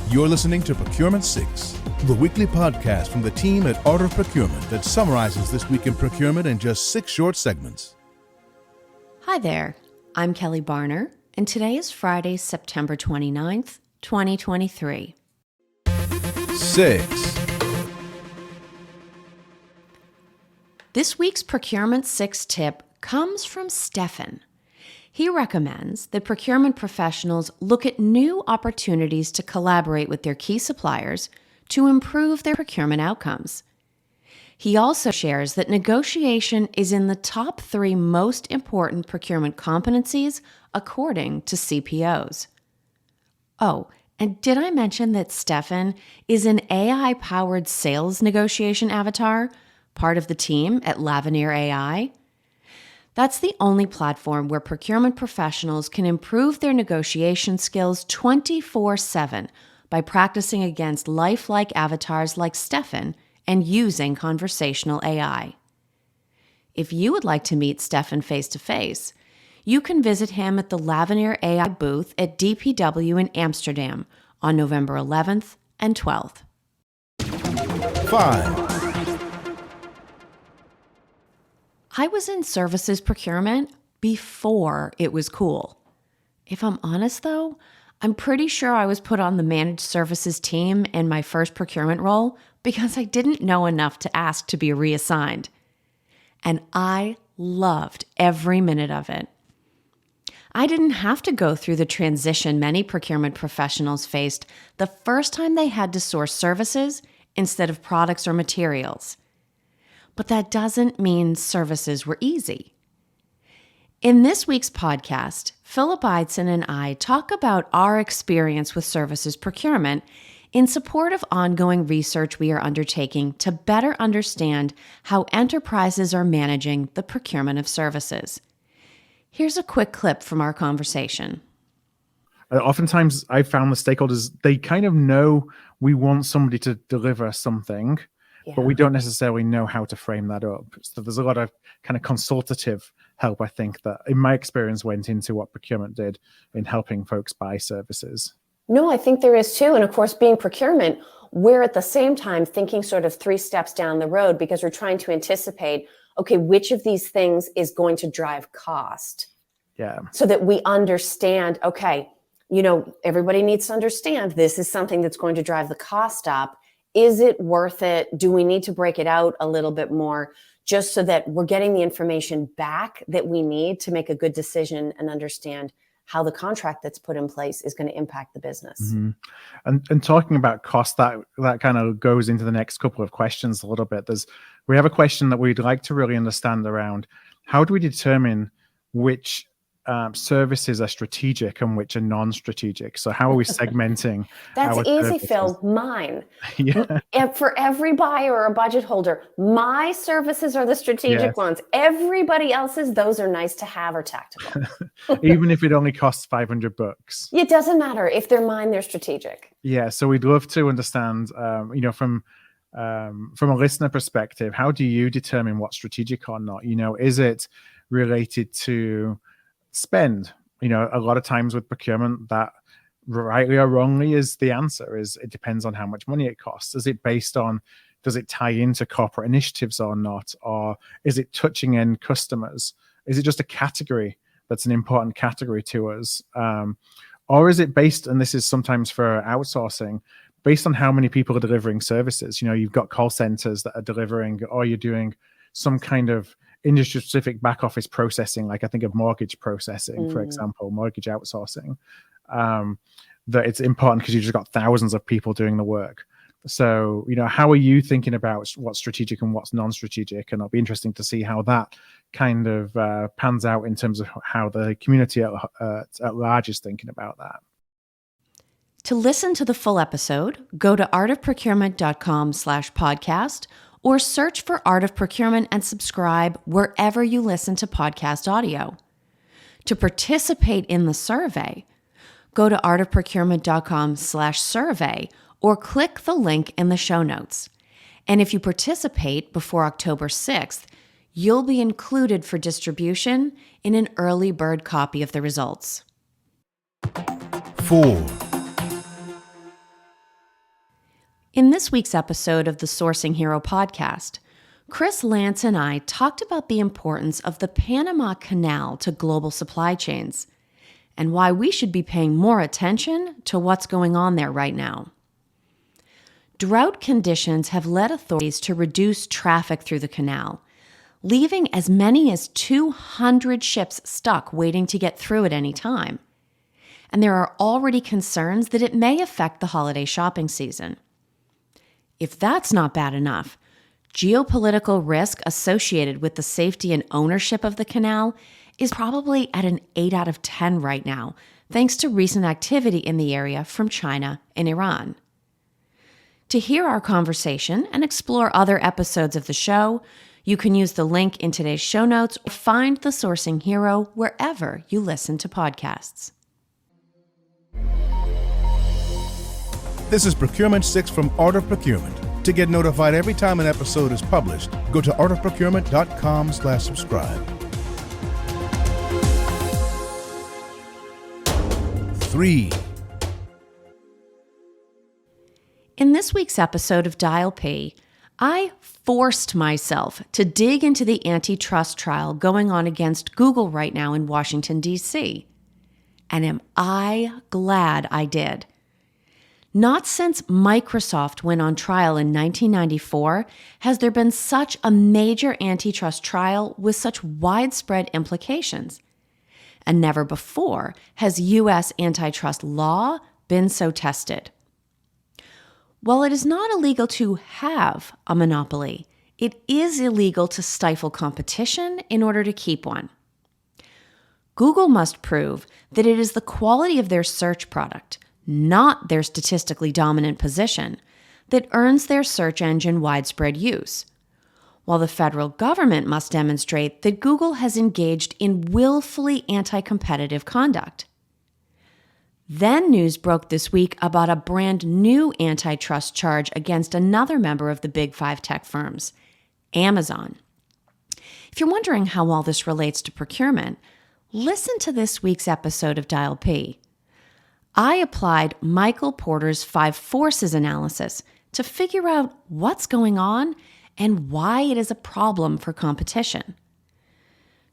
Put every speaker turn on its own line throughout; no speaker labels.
You're listening to Procurement 6, the weekly podcast from the team at Art of Procurement that summarizes this week in procurement in just 6 short segments.
Hi there, I'm Kelly Barner, and today is Friday, September 29th, 2023.
6.
This week's Procurement 6 tip comes from Stefan. He recommends that procurement professionals look at new opportunities to collaborate with their key suppliers to improve their procurement outcomes. He also shares that negotiation is in the top 3 most important procurement competencies according to CPOs. Oh, and did I mention that Stefan is an AI-powered sales negotiation avatar, part of the team at Lavenir AI? That's the only platform where procurement professionals can improve their negotiation skills 24/7 by practicing against lifelike avatars like Stefan and using conversational AI. If you would like to meet Stefan face-to-face, you can visit him at the Lavenir AI booth at DPW in Amsterdam on November 11th and 12th.
5.
I was in services procurement before it was cool. If I'm honest though, I'm pretty sure I was put on the managed services team in my first procurement role because I didn't know enough to ask to be reassigned. And I loved every minute of it. I didn't have to go through the transition many procurement professionals faced the first time they had to source services instead of products or materials. But that doesn't mean services were easy. In this week's podcast, Philip Eidson and I talk about our experience with services procurement in support of ongoing research we are undertaking to better understand how enterprises are managing the procurement of services. Here's a quick clip from our conversation.
Oftentimes, I've found the stakeholders, they kind of know we want somebody to deliver something, but we don't necessarily know how to frame that up. So there's a lot of kind of consultative help, I think, that in my experience went into what procurement did in helping folks buy services.
No, I think there is too. And of course, being procurement, we're at the same time thinking sort of 3 steps down the road because we're trying to anticipate, okay, which of these things is going to drive cost?
Yeah.
So that we understand, okay, everybody needs to understand this is something that's going to drive the cost up. Is it worth it? Do we need to break it out a little bit more just so that we're getting the information back that we need to make a good decision and understand how the contract that's put in place is going to impact the business?
Mm-hmm. And talking about cost, that kind of goes into the next couple of questions a little bit. We have a question that we'd like to really understand around how do we determine which services are strategic and which are non-strategic? So how are we segmenting?
That's easy,
services?
Phil. Mine.
Yeah.
For every buyer or a budget holder, my services are the strategic ones. Everybody else's, those are nice to have or tactical.
Even if it only costs $500.
It doesn't matter. If they're mine, they're strategic.
Yeah. So we'd love to understand, from a listener perspective, how do you determine what's strategic or not? Is it related to spend? A lot of times with procurement, that rightly or wrongly is the answer, is it depends on how much money it costs. Is it based on, does it tie into corporate initiatives or not? Or is it touching end customers? Is it just a category that's an important category to us? Or is it based, and this is sometimes for outsourcing, based on how many people are delivering services? You've got call centers that are delivering, or you're doing some kind of industry-specific back office processing, like I think of mortgage processing, for example, mortgage outsourcing, that it's important because you've just got thousands of people doing the work. So, how are you thinking about what's strategic and what's non-strategic? And it'll be interesting to see how that kind of pans out in terms of how the community at large is thinking about that.
To listen to the full episode, go to artofprocurement.com/podcast or search for Art of Procurement and subscribe wherever you listen to podcast audio. To participate in the survey, go to artofprocurement.com/survey or click the link in the show notes. And if you participate before October 6th, you'll be included for distribution in an early bird copy of the results.
4.
In this week's episode of the Sourcing Hero podcast, Chris Lance and I talked about the importance of the Panama Canal to global supply chains and why we should be paying more attention to what's going on there right now. Drought conditions have led authorities to reduce traffic through the canal, leaving as many as 200 ships stuck waiting to get through at any time. And there are already concerns that it may affect the holiday shopping season. If that's not bad enough, geopolitical risk associated with the safety and ownership of the canal is probably at an 8 out of 10 right now, thanks to recent activity in the area from China and Iran. To hear our conversation and explore other episodes of the show, you can use the link in today's show notes or find The Sourcing Hero wherever you listen to podcasts.
This is Procurement 6 from Art of Procurement. To get notified every time an episode is published, go to artofprocurement.com/subscribe. 3.
In this week's episode of Dial P, I forced myself to dig into the antitrust trial going on against Google right now in Washington, D.C. And am I glad I did. Not since Microsoft went on trial in 1994 has there been such a major antitrust trial with such widespread implications. And never before has U.S. antitrust law been so tested. While it is not illegal to have a monopoly, it is illegal to stifle competition in order to keep one. Google must prove that it is the quality of their search product, not their statistically dominant position, that earns their search engine widespread use, while the federal government must demonstrate that Google has engaged in willfully anti-competitive conduct. Then news broke this week about a brand new antitrust charge against another member of the Big Five tech firms, Amazon. If you're wondering how all this relates to procurement, listen to this week's episode of Dial P. I applied Michael Porter's 5 forces analysis to figure out what's going on and why it is a problem for competition.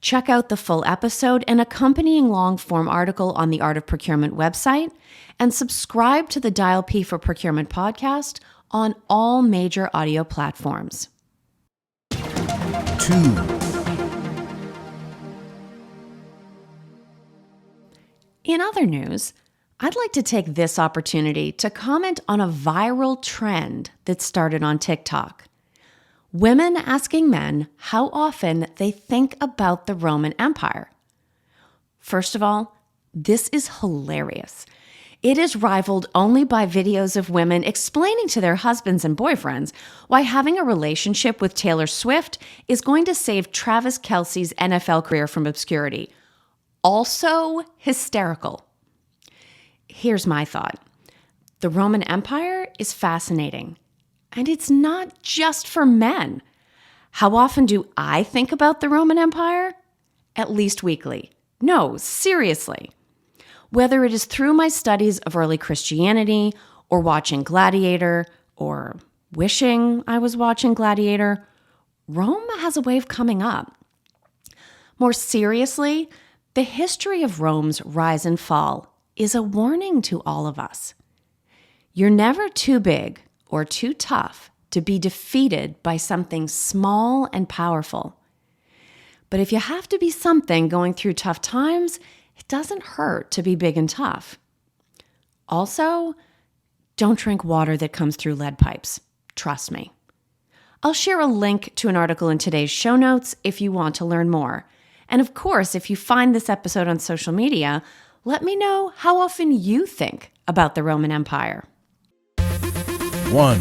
Check out the full episode and accompanying long-form article on the Art of Procurement website, and subscribe to the Dial P for Procurement podcast on all major audio platforms.
2.
In other news, I'd like to take this opportunity to comment on a viral trend that started on TikTok. Women asking men how often they think about the Roman Empire. First of all, this is hilarious. It is rivaled only by videos of women explaining to their husbands and boyfriends why having a relationship with Taylor Swift is going to save Travis Kelce's NFL career from obscurity. Also hysterical. Here's my thought. The Roman Empire is fascinating, and it's not just for men. How often do I think about the Roman Empire? At least weekly. No, seriously. Whether it is through my studies of early Christianity, or watching Gladiator, or wishing I was watching Gladiator, Rome has a way of coming up. More seriously, the history of Rome's rise and fall is a warning to all of us. You're never too big or too tough to be defeated by something small and powerful. But if you have to be something going through tough times, it doesn't hurt to be big and tough. Also, don't drink water that comes through lead pipes. Trust me. I'll share a link to an article in today's show notes if you want to learn more. And of course, if you find this episode on social media, let me know how often you think about the Roman Empire.
1.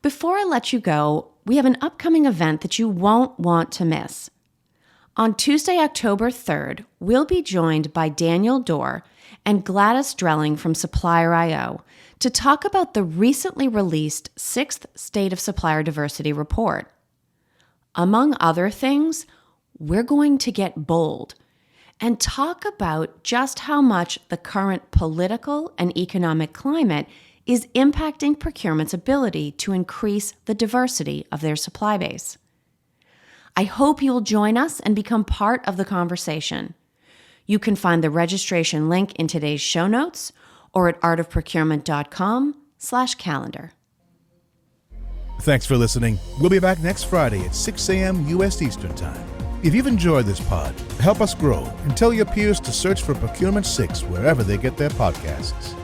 Before I let you go, we have an upcoming event that you won't want to miss. On Tuesday, October 3rd, we'll be joined by Daniel Dorr and Gladys Drelling from Supplier.io to talk about the recently released 6th State of Supplier Diversity Report. Among other things, we're going to get bold and talk about just how much the current political and economic climate is impacting procurement's ability to increase the diversity of their supply base. I hope you'll join us and become part of the conversation. You can find the registration link in today's show notes or at artofprocurement.com/calendar.
Thanks for listening. We'll be back next Friday at 6 a.m. U.S. Eastern Time. If you've enjoyed this pod, help us grow and tell your peers to search for Procurement 6 wherever they get their podcasts.